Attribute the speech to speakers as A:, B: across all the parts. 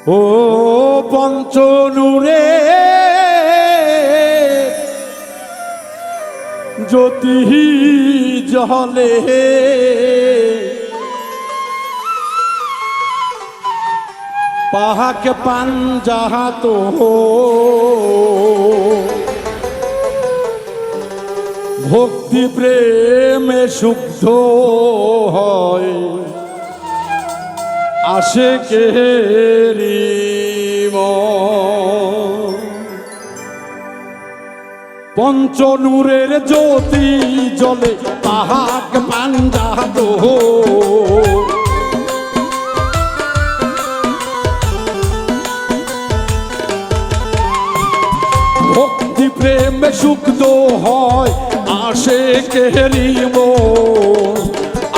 A: ও পঞ্চনূরে জ্যোতি জলে পাহাকে পাঞ্জাহাত ভক্তি প্রেমে শুদ্ধ হয় আশিকেরি মন। পঞ্চনূরের জ্যোতি জলে পাহাক পাঞ্জাত ভক্তি প্রেমে শুদ্ধ হয় আশিকেরি মন।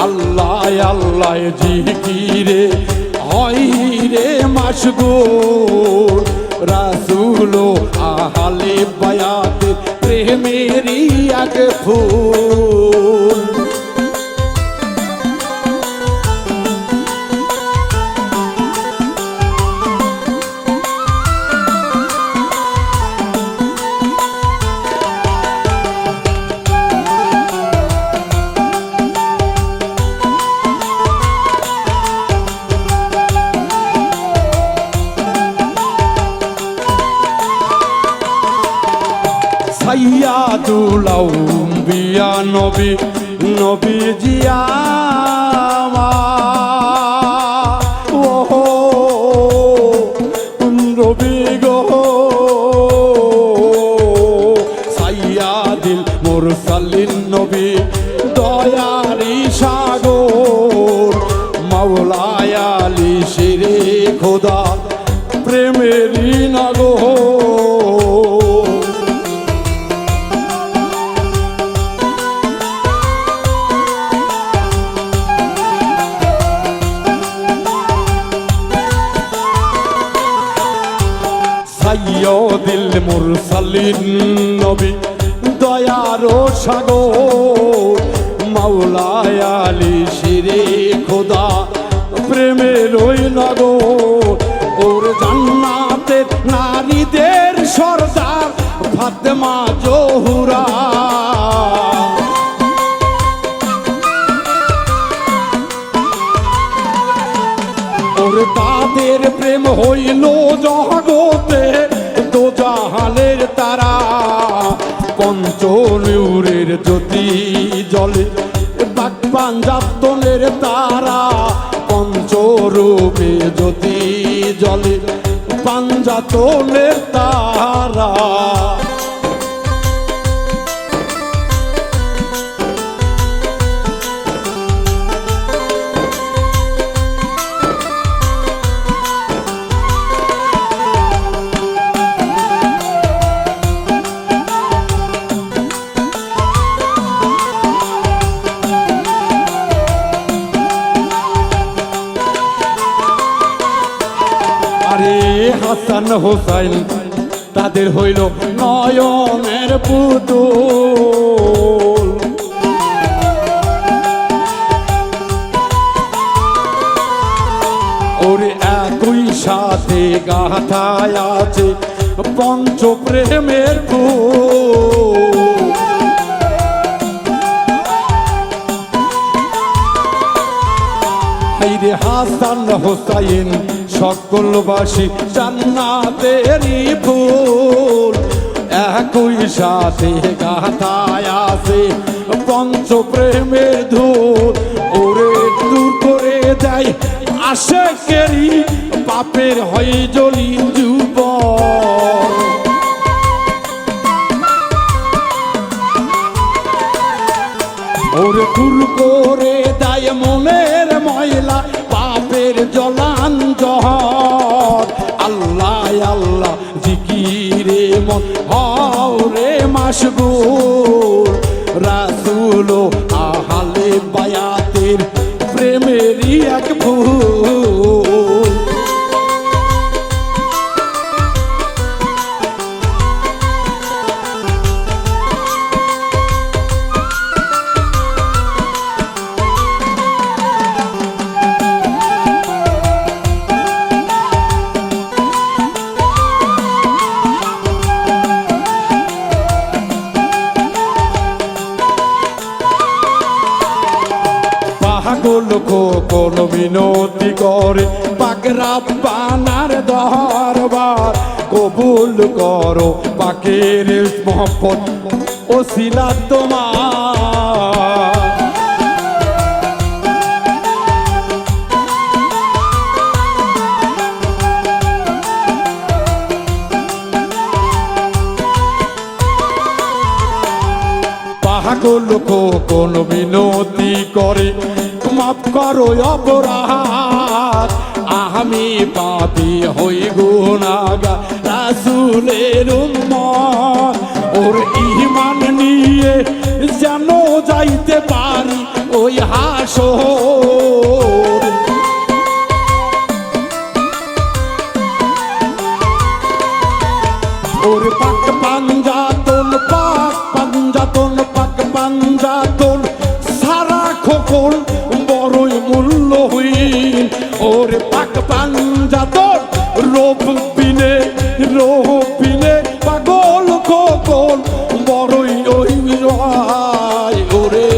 A: আল্লাহ আল্লাহ জিকিরে হয় রে মাশগুল রাসূল আহলে বায়াত প্রেমেরি এক ফুল। সাইয়্যিদুল আউলিয়া নবী নবীজি আমার ও নবী গো। সাইয়্যিদুল মুরসালিন নবী দয়ারি সাগর মাওলায় আলী শেরে খোদা প্রেমেরি নগর। সাইয়্যিদুল মুরসালিন নবী দয়ার সাগর মাওলায় আলী শেরে খোদা প্রেমের ওই নগর। ওর জান্নাতের নারীদের সরদার ফাতেমা জোহরা ওর তাদের প্রেম হইল জগতে দোজাহালের তারা। পঞ্চনূরের জ্যোতি জলে বাক পাঞ্জাতনের তারা। পঞ্চরূপে জ্যোতি জলে পাঞ্জাতনের তারা। আরে হাসান হোসাইন তাদের হইল নয়নের পুতুল। ওরে একই সাথে গাথায় আছে পঞ্চপ্রেমের ফুল। হাইরে হাসান হোসাইন সকলবাসী জান্নাতেরি ফুল। একই সাথে গাথায় আছে পঞ্চপ্রেমের ধূল। ওরে দূর করে দেয় আশিকেরি পাপের হয় জলিল যুবক। ওরে দূর করে দেয় মনের ময়লা পাপের জলান জহর। আল্লাহ আল্লাহ জিকিরে মন হও রে মাশগুল রাসূল আহলে বায়াতের প্রেমেরি এক ফুল। মিনতি করে পাক রাব্বানার দরবার কবুল করো পাকের মহব্বত ওসিলা তোমার। পাগল কোন মিনতি করে মাফ করো অপরাধ আমি পাপী হই গুনাহগার রাসূলের উম্মত ওর ঈমান নিয়ে যেন যাইতে পারি ওই হাসর। ওর পাক পাঞ্জাতন পাক পাঞ্জাতন পাক পাঞ্জাতন সারা খোকন বড়ই মূল্যহীন। ওর পাক পাঞ্জাতন রূপ বিনে পাগল খোকন বড়ই ওই ওরে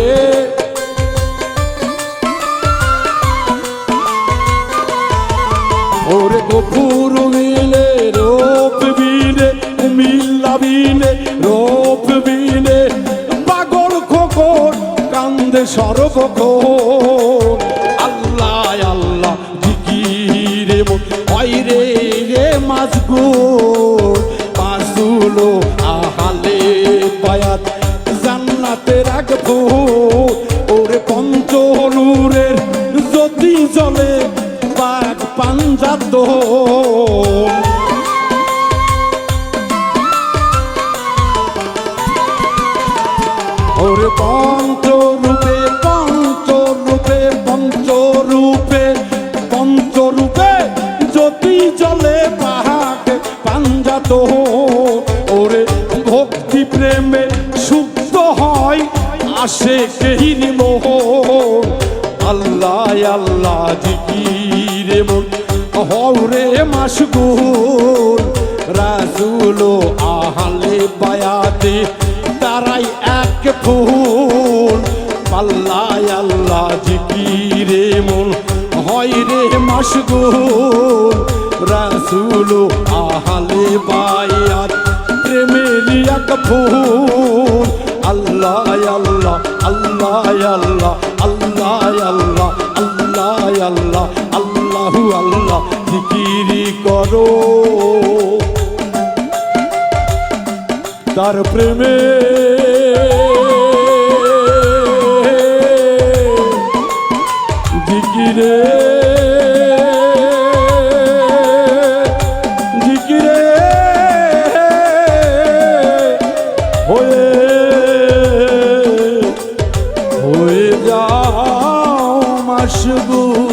A: ওরে গফুর মিলে রূপ বিনে মিল্লা বিনে রূপ বিনে পাগল খোকন কান্দে সর্বক্ষণ। আল্লাহ আল্লাহ জিকিরে হয় রে মাজগুর পাসুলো আহালে বায়াত জান্নাতে রাখবো। ওরে পঞ্চনূরের জ্যোতি জ্বলে পাক পাঞ্জাতন। ওরে পঞ্চরূপে পঞ্চরূপে পঞ্চরূপে পঞ্চরূপে জ্যোতি জ্বলে পাক পাঞ্জাতন। ওরে ভক্তি প্রেমে শুদ্ধ হয় আশিকের মোহন। আল্লাহ আল্লাহ জিকিরে মন হওরে মাশগুল রাসূল আহলে বায়াতে তারাই এক ফুল। আল্লাহ আল্লাহ জিকিরে মন হয় রে মাশগুল রাসূল আহলে বায়াত প্রেমের এক ফুল। আল্লাহ আল্লাহ আল্লাহ আল্লাহ আল্লাহ আল্লাহ আল্লাহ আল্লাহ আল্লাহু আল্লাহ জিকিরি করো তার প্রেমে জিকিরে জিকিরে হয়ে যাও মাশগুল।